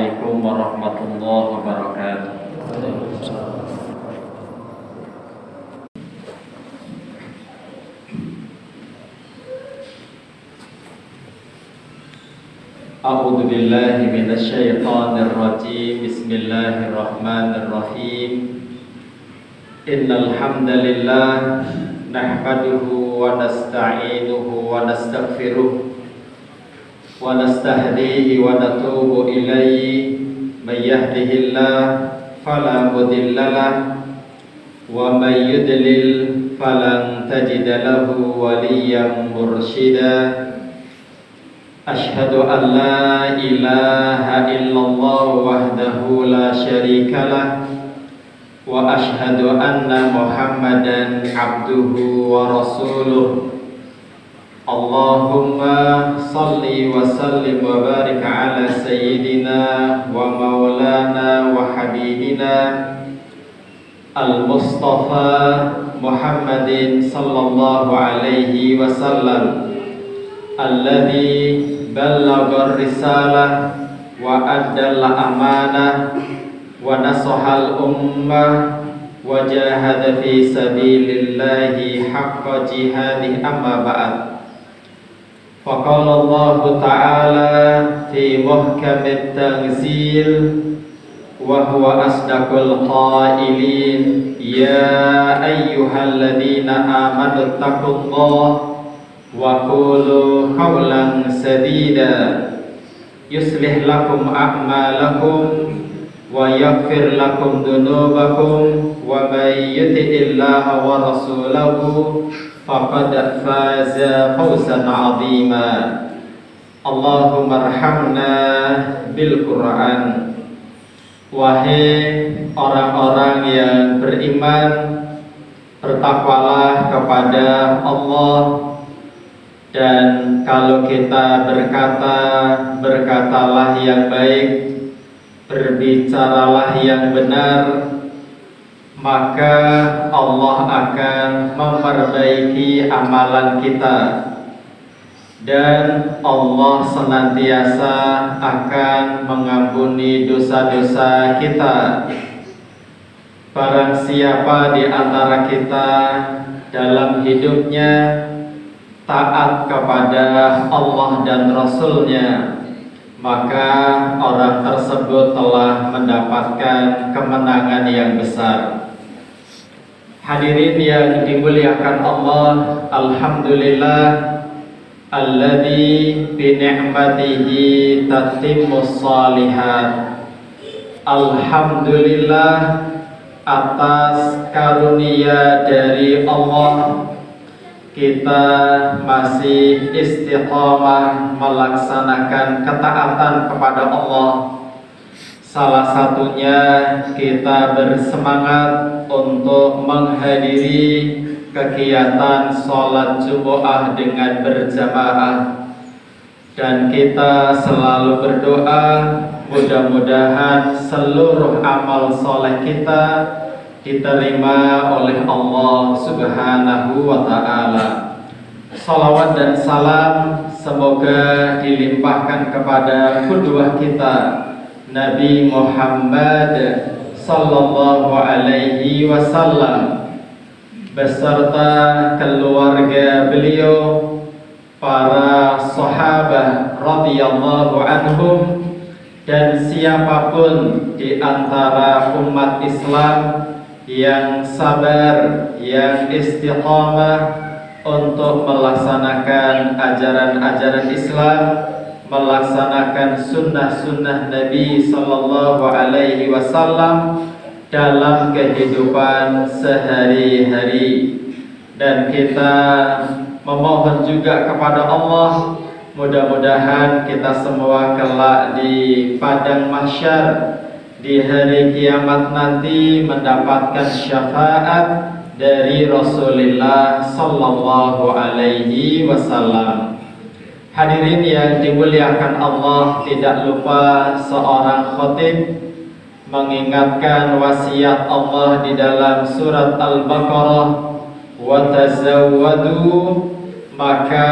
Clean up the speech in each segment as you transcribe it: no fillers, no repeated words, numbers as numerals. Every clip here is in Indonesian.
Assalamualaikum warahmatullahi wabarakatuh. A'udzu billahi minasy syaithanir rajim. Bismillahirrahmanirrahim. Innal hamdalillah nahmaduhu wa nasta'inuhu wa nastaghfiruh wa nastahdihi wa natubu ilaihi. May yahdihillahu fala mudhillalah wa may yudlil falan tajida lahu waliyyan mursyida. Ashhadu an la ilaha illallah wahdahu la syarika lah wa ashhadu anna Muhammadan abduhu wa rasuluh. Allahumma salli wa sallim wa barik ala sayyidina wa maulana wa habibina al-Mustafa Muhammadin sallallahu alaihi wasallam alladhi ballagha risalah wa addal amanah wa nasahal ummah wa jahada fi sabilillahi haqqa jihadih. Amma ba'd. Faqala Allah ta'ala fi muhkamit tanzil wa huwa asdaqul qailin ya ayyuhalladzina amanu taqullaha wa qulu qawlan sadida yuslih lakum a'malakum wa yaghfir lakum dhunubakum wa may yuti'illaha wa rasulahu faqad faza fawzan 'azima. Allahumma arhamna bil Qur'an. Wahai orang-orang yang beriman, bertakwalah kepada Allah. Dan kalau kita berkata, berkatalah yang baik, berbicaralah yang benar, maka Allah akan memperbaiki amalan kita, dan Allah senantiasa akan mengampuni dosa-dosa kita. Barang siapa di antara kita dalam hidupnya taat kepada Allah dan Rasul-Nya, maka orang tersebut telah mendapatkan kemenangan yang besar. Hadirin yang dimuliakan Allah, alhamdulillah alladzi bi ni'matihi tatimmus shalihat. Alhamdulillah atas karunia dari Allah kita masih istiqamah melaksanakan ketaatan kepada Allah. Salah satunya kita bersemangat untuk menghadiri kegiatan sholat Jumu'ah dengan berjamaah, dan kita selalu berdoa mudah-mudahan seluruh amal soleh kita diterima oleh Allah Subhanahu wa ta'ala. Salawat dan salam semoga dilimpahkan kepada qudwah kita Nabi Muhammad sallallahu alaihi wasallam beserta keluarga beliau, para sahabat radhiyallahu anhum, dan siapapun di antara umat Islam yang sabar, yang istiqamah untuk melaksanakan ajaran-ajaran Islam, melaksanakan sunnah-sunnah Nabi sallallahu alaihi wasallam dalam kehidupan sehari-hari. Dan kita memohon juga kepada Allah, mudah-mudahan kita semua kelak di padang mahsyar di hari kiamat nanti mendapatkan syafaat dari Rasulullah sallallahu alaihi wasallam. Hadirin yang dimuliakan Allah, tidak lupa seorang khatib mengingatkan wasiat Allah di dalam surat Al-Baqarah, wa tazawwadu, maka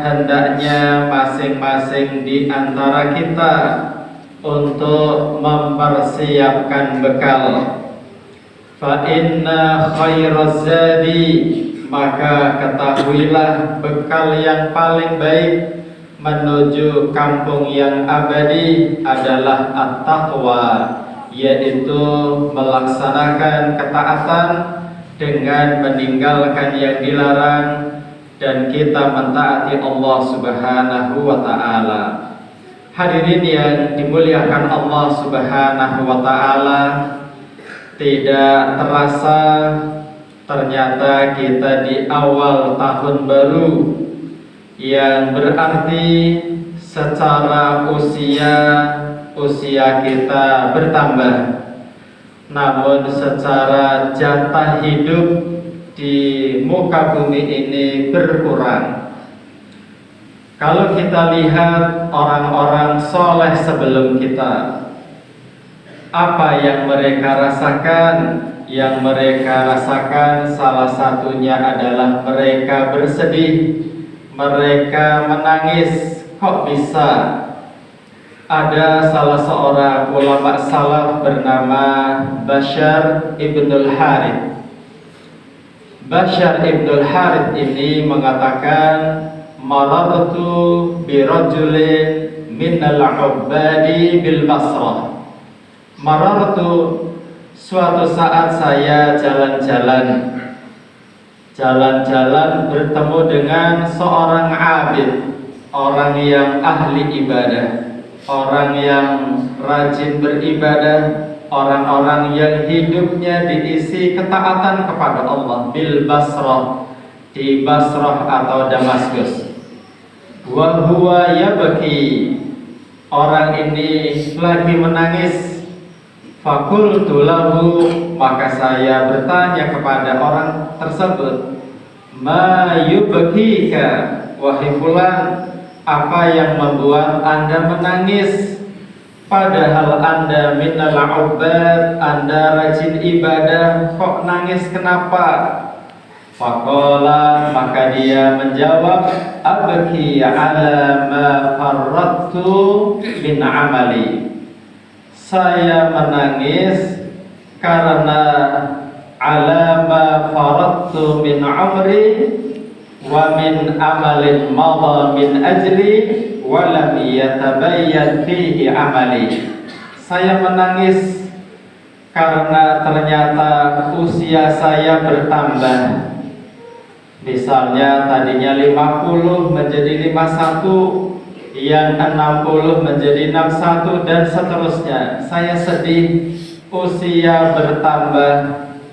hendaknya masing-masing di antara kita untuk mempersiapkan bekal. Fa inna khairaz zadi, maka ketahuilah bekal yang paling baik menuju kampung yang abadi adalah at-taqwa, yaitu melaksanakan ketaatan dengan meninggalkan yang dilarang dan kita mentaati Allah Subhanahu wa ta'ala. Hadirin yang dimuliakan Allah Subhanahu wa ta'ala, tidak terasa ternyata kita di awal tahun baru, yang berarti secara usia kita bertambah, namun secara jatah hidup di muka bumi ini berkurang. Kalau kita lihat orang-orang soleh sebelum kita, apa yang mereka rasakan? Yang mereka rasakan salah satunya adalah mereka bersedih, mereka menangis. Kok bisa? Ada salah seorang ulama salaf bernama Bashar ibnul Harith. Bashar ibnul Harith ini mengatakan, marartu birajulin minal ubadi bil Basrah. Marartu, suatu saat saya jalan-jalan bertemu dengan seorang abid, orang yang ahli ibadah, orang yang rajin beribadah, orang-orang yang hidupnya diisi ketaatan kepada Allah, bil Basrah, di Basrah atau Damaskus. Wa huwa yabki, orang ini lagi menangis. Fakultu lahu, maka saya bertanya kepada orang tersebut, ma yubkika, wahai fulan, apa yang membuat Anda menangis? Padahal Anda minal ubad, Anda rajin ibadah, kok nangis kenapa? Faqala, maka dia menjawab, abki ala ma farrattu min amali. Saya menangis karena ala ma farrattu min umri wa min amalin madha min ajli walam yatabayyan fihi amali. Saya menangis karena ternyata usia saya bertambah. Misalnya tadinya 50 menjadi 51, yang 60 menjadi 61 dan seterusnya. Saya sedih, usia bertambah.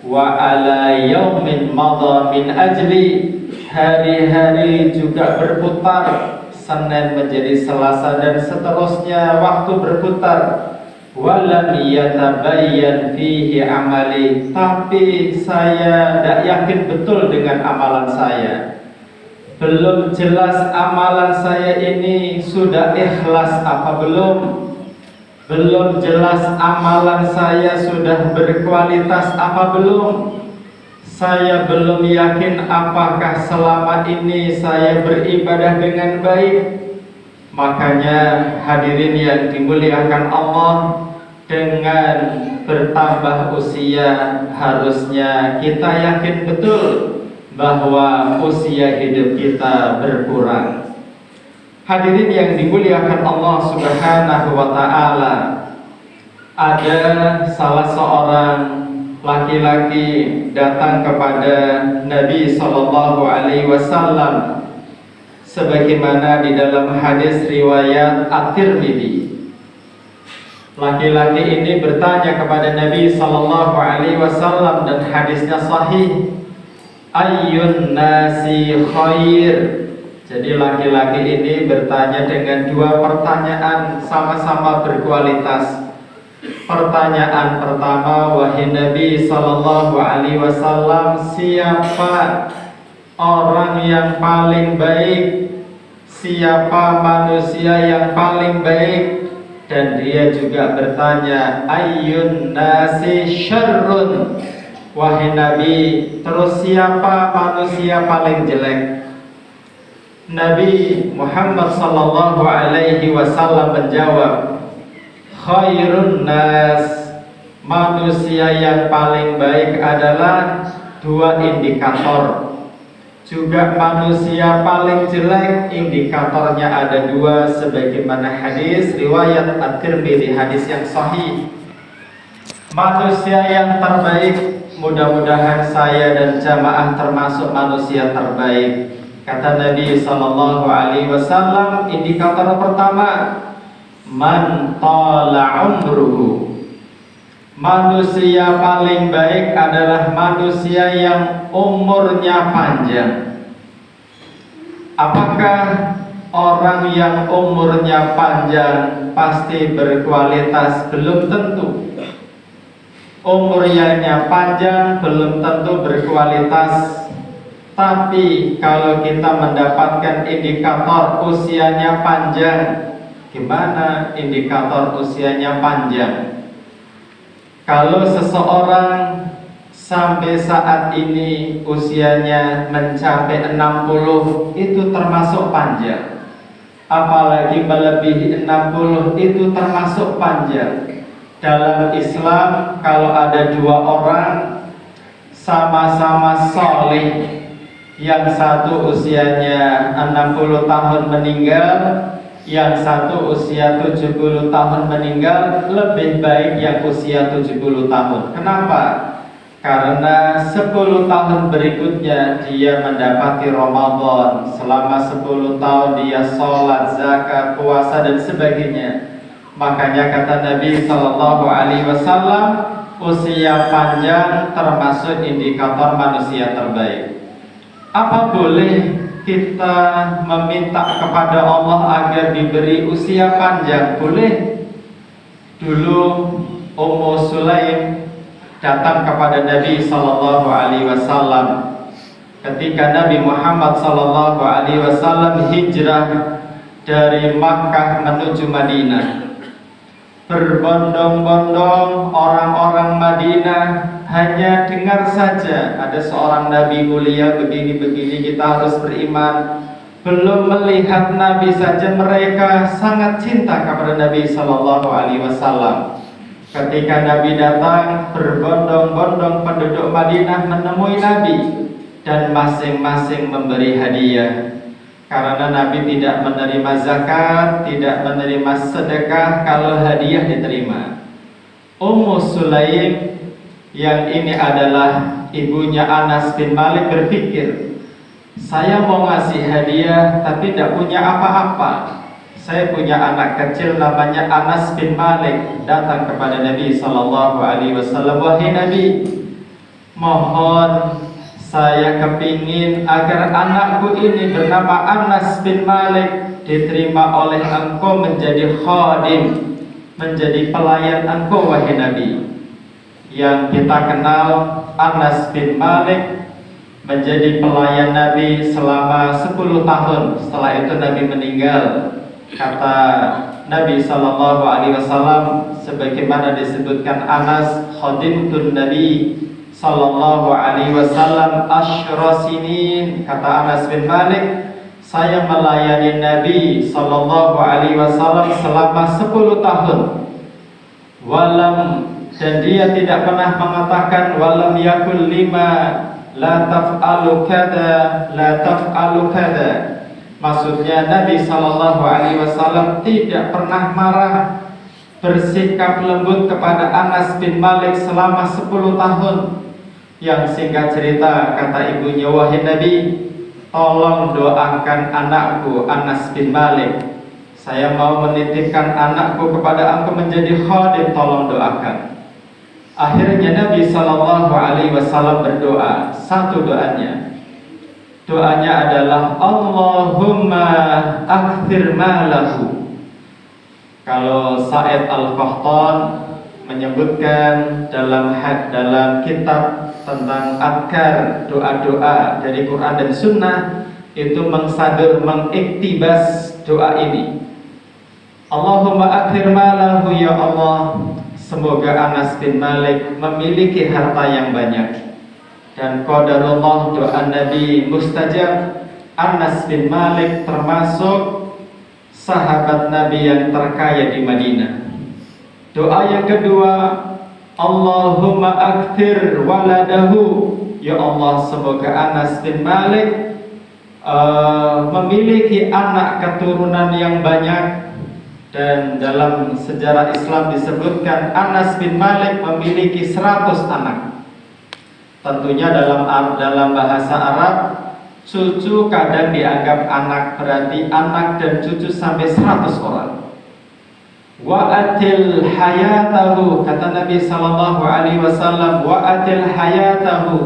Wa ala yaumin madha min ajli, hari-hari juga berputar, Senin menjadi Selasa dan seterusnya, waktu berputar. Walam yatabayyan fihi amali, tapi saya tidak yakin betul dengan amalan saya. Belum jelas amalan saya ini sudah ikhlas apa belum. Belum jelas amalan saya sudah berkualitas apa belum. Saya belum yakin apakah selama ini saya beribadah dengan baik. Makanya hadirin yang dimuliakan Allah, dengan bertambah usia harusnya kita yakin betul bahwa usia hidup kita berkurang. Hadirin yang dimuliakan Allah Subhanahu wa ta'ala, ada salah seorang laki-laki datang kepada Nabi sallallahu alaihi wasallam sebagaimana di dalam hadis riwayat At-Tirmidzi. Laki-laki ini bertanya kepada Nabi sallallahu alaihi wasallam dan hadisnya sahih, ayyun nasi khair. Jadi laki-laki ini bertanya dengan dua pertanyaan sama-sama berkualitas. Pertanyaan pertama, wahai Nabi sallallahu alaihi wasallam, siapa orang yang paling baik? Siapa manusia yang paling baik? Dan dia juga bertanya, ayyun nasi syarrun, wahai Nabi, terus siapa manusia paling jelek? Nabi Muhammad sallallahu alaihi wasallam menjawab, khairun nas, manusia yang paling baik adalah dua indikator. Juga manusia paling jelek indikatornya ada dua, sebagaimana hadis riwayat At-Tirmidzi, hadis yang sahih. Manusia yang terbaik, mudah-mudahan saya dan jamaah termasuk manusia terbaik. Kata Nabi sallallahu alaihi wasallam, indikator pertama, man tala umruhu. Manusia paling baik adalah manusia yang umurnya panjang. Apakah orang yang umurnya panjang pasti berkualitas? Belum tentu. Umurnya panjang belum tentu berkualitas. Tapi kalau kita mendapatkan indikator usianya panjang, gimana indikator usianya panjang? Kalau seseorang sampai saat ini usianya mencapai 60, itu termasuk panjang. Apalagi melebihi 60, itu termasuk panjang. Dalam Islam, kalau ada dua orang sama-sama soleh, yang satu usianya 60 tahun meninggal, yang satu usia 70 tahun meninggal, lebih baik yang usia 70 tahun. Kenapa? Karena 10 tahun berikutnya dia mendapati Ramadan. Selama 10 tahun dia sholat, zakat, puasa dan sebagainya. Makanya kata Nabi sallallahu alaihi wasallam, usia panjang termasuk indikator manusia terbaik. Apa boleh kita meminta kepada Allah agar diberi usia panjang? Boleh. Dulu Ummu Sulaim datang kepada Nabi sallallahu alaihi wasallam ketika Nabi Muhammad sallallahu alaihi wasallam hijrah dari Makkah menuju Madinah. Berbondong-bondong orang-orang Madinah hanya dengar saja ada seorang Nabi mulia begini-begini, kita harus beriman. Belum melihat Nabi saja mereka sangat cinta kepada Nabi sallallahu alaihi wasallam. Ketika Nabi datang, berbondong-bondong penduduk Madinah menemui Nabi dan masing-masing memberi hadiah. Karena Nabi tidak menerima zakat, tidak menerima sedekah kalau hadiah diterima. Ummu Sulaim yang ini adalah ibunya Anas bin Malik berpikir, saya mau ngasih hadiah tapi tidak punya apa-apa. Saya punya anak kecil namanya Anas bin Malik, datang kepada Nabi sallallahu alaihi wasallam, wahai Nabi, mohon saya kepingin agar anakku ini bernama Anas bin Malik diterima oleh engkau menjadi khadim, menjadi pelayan engkau wahai Nabi. Yang kita kenal Anas bin Malik menjadi pelayan Nabi selama 10 tahun. Setelah itu Nabi meninggal. Kata Nabi sallallahu alaihi wasallam, sebagaimana disebutkan Anas, khadimtun Nabi sallallahu alaihi wasallam asyra sinin. Kata Anas bin Malik, saya melayani Nabi sallallahu alaihi wasallam selama 10 tahun. Walam, dan dia tidak pernah mengatakan walam yakul lima la taf'alu kada, la taf'alu kada. Maksudnya Nabi sallallahu alaihi wasallam tidak pernah marah, bersikap lembut kepada Anas bin Malik selama 10 tahun. Yang singkat cerita, kata ibunya, wahai Nabi, tolong doakan anakku Anas bin Malik. Saya mau menitipkan anakku kepada engkau menjadi khadim, tolong doakan. Akhirnya Nabi sallallahu alaihi wasallam berdoa. Satu doanya adalah Allahumma akthir malahu. Kalau Sa'id Al-Qahtan menyebutkan dalam kitab tentang adkar, doa-doa dari Quran dan Sunnah, itu mengsadur, mengiktibas doa ini. Allahumma akthir malahu, ya Allah, semoga Anas bin Malik memiliki harta yang banyak. Dan qadarullah, doa Nabi mustajab. Anas bin Malik termasuk sahabat Nabi yang terkaya di Madinah. Doa yang kedua, Allahumma akthir waladahu. Ya Allah, semoga Anas bin Malik memiliki anak keturunan yang banyak. Dan dalam sejarah Islam disebutkan Anas bin Malik memiliki 100 anak. Tentunya dalam bahasa Arab, cucu kadang dianggap anak, berarti anak dan cucu sampai 100 orang. Wa atil hayatahu, kata Nabi sallallahu alaihi wasallam, wa atil hayatahu,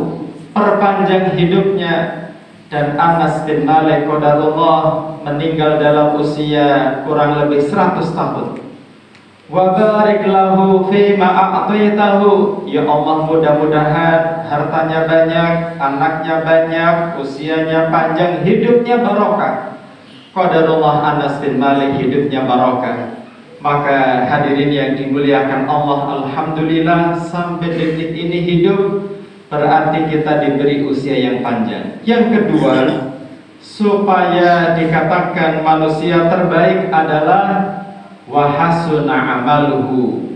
perpanjang hidupnya. Dan Anas bin Malik qadarullah meninggal dalam usia kurang lebih 100 tahun. Wa barik lahu fima a'taitahu, ya Allah, mudah-mudahan hartanya banyak, anaknya banyak, usianya panjang, hidupnya barokah. Qadarullah, Anas bin Malik hidupnya barokah. Maka hadirin yang dimuliakan Allah, alhamdulillah sampai detik ini hidup, berarti kita diberi usia yang panjang. Yang kedua, supaya dikatakan manusia terbaik adalah wahasuna amaluhu.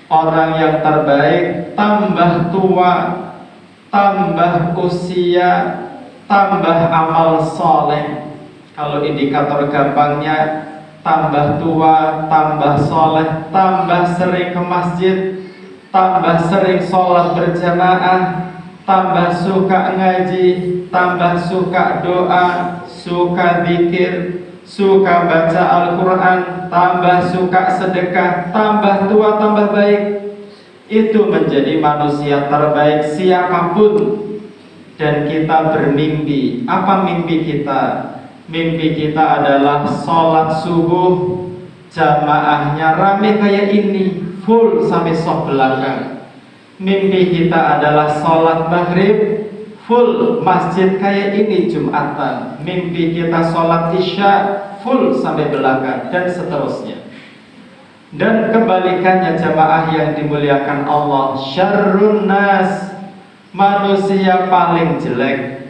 Orang yang terbaik tambah tua, tambah usia, tambah amal soleh. Kalau indikator gampangnya, tambah tua, tambah soleh, tambah sering ke masjid, tambah sering sholat berjamaah, tambah suka ngaji, tambah suka doa, suka zikir, suka baca Al-Quran, tambah suka sedekah, tambah tua, tambah baik. Itu menjadi manusia terbaik siapapun. Dan kita bermimpi. Apa mimpi kita? Mimpi kita adalah sholat subuh jamaahnya rame kayak ini, full sampai sok belakang. Mimpi kita adalah sholat maghrib full masjid kayak ini Jumatan. Mimpi kita sholat isya full sampai belakang, dan seterusnya. Dan kebalikannya jamaah yang dimuliakan Allah, syarrun nas, manusia paling jelek.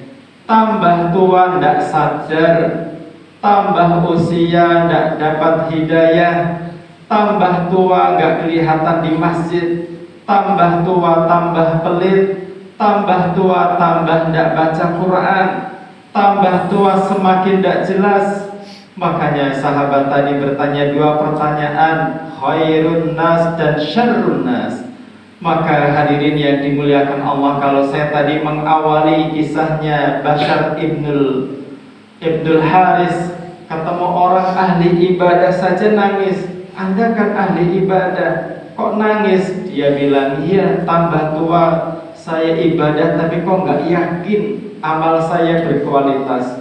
Tambah tua ndak sadar, tambah usia ndak dapat hidayah, tambah tua nggak kelihatan di masjid, tambah tua tambah pelit, tambah tua tambah ndak baca Quran, tambah tua semakin ndak jelas. Makanya sahabat tadi bertanya 2 pertanyaan, khairun nas dan syarrun nas. Maka hadirin yang dimuliakan Allah, kalau saya tadi mengawali kisahnya Bashar Ibnul Haris, ketemu orang ahli ibadah saja nangis. Anda kan ahli ibadah, kok nangis? Dia bilang, iya, tambah tua saya ibadah tapi kok nggak yakin amal saya berkualitas.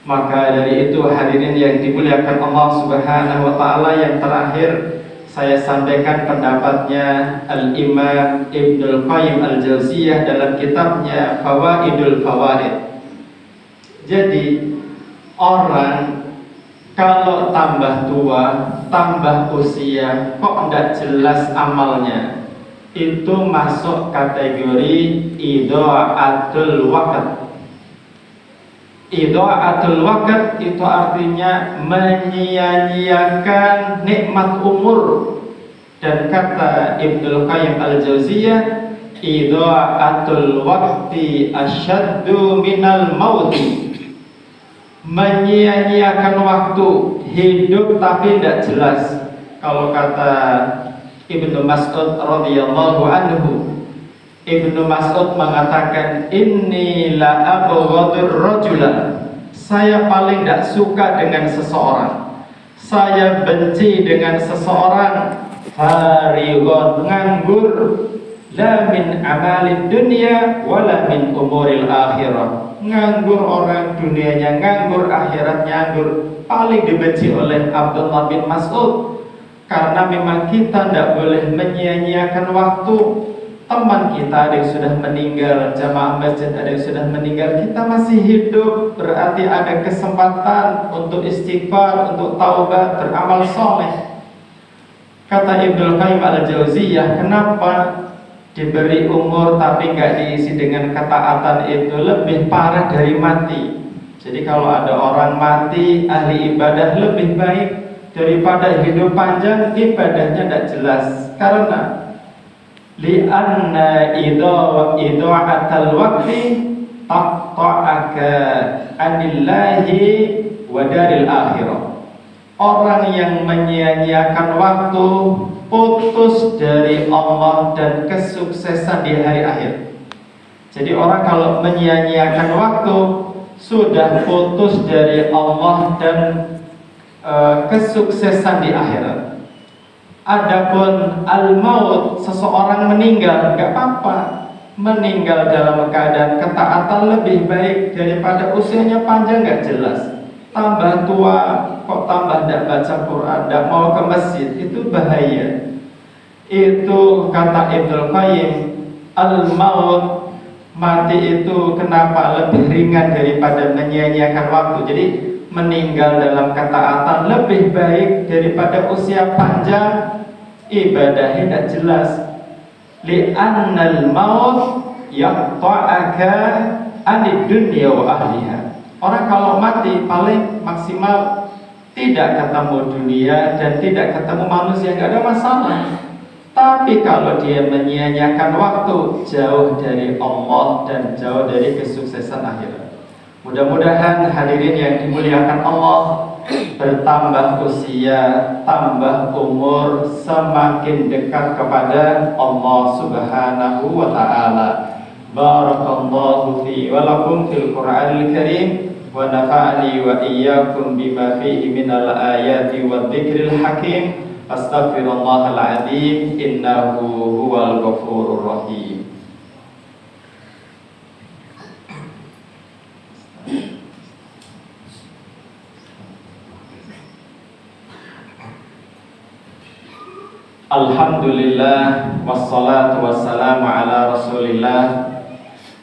Maka dari itu hadirin yang dimuliakan Allah Subhanahu wa ta'ala, yang terakhir saya sampaikan pendapatnya Al-Imam Ibnul Qayyim Al-Jauziyah dalam kitabnya Fawaidul Fawaid. Jadi orang kalau tambah tua, tambah usia, kok tidak jelas amalnya, itu masuk kategori idha'atul waqt. Idha'atul waqt itu artinya menyia-nyiakan nikmat umur. Dan kata Ibnul Qayyim Al-Jauziyah, idha'atul waqti asyaddu minal mauti. Menyia-nyiakan waktu, hidup tapi tidak jelas. Kalau kata Ibnu Mas'ud radhiyallahu anhu, Ibnu Mas'ud mengatakan, inni la abghadur rajula, saya paling tidak suka dengan seseorang, saya benci dengan seseorang, farighun, nganggur, la min amalid dunya wala min umuril akhirah. Nganggur orang, dunianya nganggur, akhiratnya nganggur. Paling dibenci oleh Abdullah bin Mas'ud, karena memang kita tidak boleh menyia-nyiakan waktu. Teman kita ada yang sudah meninggal, jamaah masjid ada yang sudah meninggal, kita masih hidup, berarti ada kesempatan untuk istighfar, untuk taubat, beramal soleh. Kata Ibnul Qayyim Al-Jauziyah, kenapa diberi umur tapi nggak diisi dengan ketaatan itu lebih parah dari mati. Jadi kalau ada orang mati ahli ibadah lebih baik daripada hidup panjang, ibadahnya tidak jelas. Karena li'anna idha'atal waqti taqta'aka anillahi wa daril akhirah. Orang yang menyia-nyiakan waktu putus dari Allah dan kesuksesan di hari akhir. Jadi orang kalau menyia-nyiakan waktu sudah putus dari Allah dan kesuksesan di akhirat. Adapun al-maut, seseorang meninggal, nggak apa-apa. Meninggal dalam keadaan ketaatan lebih baik daripada usianya panjang nggak jelas. Tambah tua, kok tambah tidak baca Quran, tidak mau ke masjid, itu bahaya. Itu kata Ibnu Qayyim, al-maut, mati itu kenapa lebih ringan daripada menyia-nyiakan waktu. Jadi meninggal dalam ketaatan lebih baik daripada usia panjang, ibadahnya tidak jelas. Li'annal maut yaqta'aka anid dunya wa ahliha. Orang kalau mati paling maksimal tidak ketemu dunia dan tidak ketemu manusia, nggak ada masalah. Tapi kalau dia menyia-nyiakan waktu, jauh dari Allah dan jauh dari kesuksesan akhirat. Mudah-mudahan hadirin yang dimuliakan Allah, bertambah usia, tambah umur, semakin dekat kepada Allah Subhanahu wa ta'ala. Barakallahu fi wa lakum fil Qur'anil Karim, wa nafa'ani wa iyyakum bima fihi minal ayati wa dzikril hakim. Astaghfirullahal adzim, innahu huwal ghafurur rahim. Alhamdulillah, wassalatu wassalamu ala rasulillah.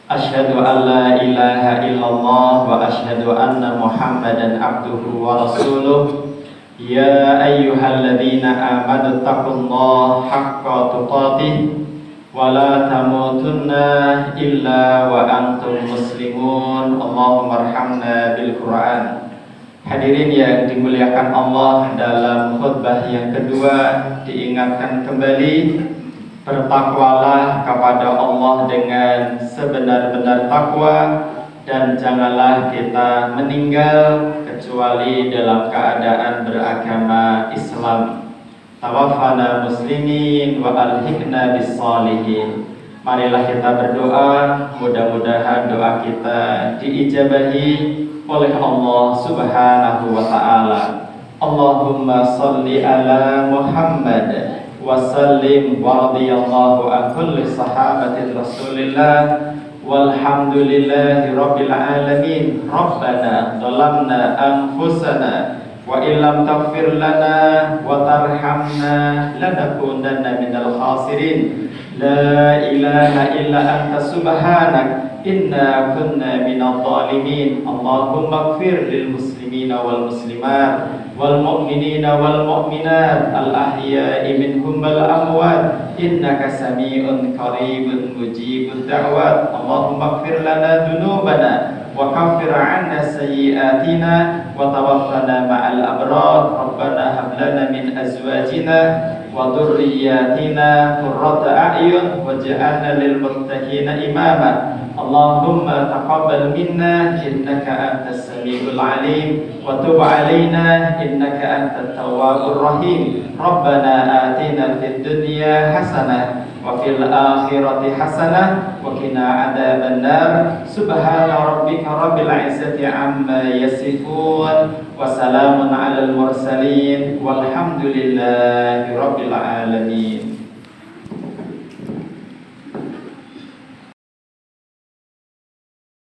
Asyhadu an la ilaha illallah wa asyhadu anna muhammadan abduhu wa rasuluh. Ya ayyuhalladzina amanu taqullaha haqqa tuqatih wa la tamutunna illa wa antum muslimun. Allahumma arhamna bil Qur'an. Hadirin yang dimuliakan Allah, dalam khutbah yang kedua diingatkan kembali, bertakwalah kepada Allah dengan sebenar-benar takwa, dan janganlah kita meninggal kecuali dalam keadaan beragama Islam. Tawaffana muslimin wa alhiqna bis shalihin. Marilah kita berdoa, mudah-mudahan doa kita diijabahi oleh Allah Subhanahu wa ta'ala. Allahumma salli ala Muhammad wa sallim wa radiyallahu an kulli sahabati Rasulillah walhamdulillahi rabbil alamin. Rabbana dhalamna anfusana wa illam taghfir lana wa tarhamna lanakunanna minal khasirin. La ilaha illa anta subhanak inna kunna minadh dhalimin. Allahumma ighfir lil muslimina wal muslimat wal mu'minina wal mu'minat al ahya'i minhum wal amwat innaka sami'un qaribun mujibud da'wat. Allahumma ighfir lana dhunubana wa kaffir 'anna sayyi'atina wa tawaffana ma'al abrar. Rabbana hab lana min azwajina wa dhurriyyatina qurrata a'yun waj'alna lil muttaqina imama. Allahumma taqabbal minna innaka antas samiul alim wa tub alaina innaka antat tawwabur rahim. Rabbana atina fid dunya hasanah wa fil akhirati hasanah wa qina adzabannar. Subhana rabbika rabbil izzati amma yasifun wa salamun alal mursalin walhamdulillahi rabbil alamin.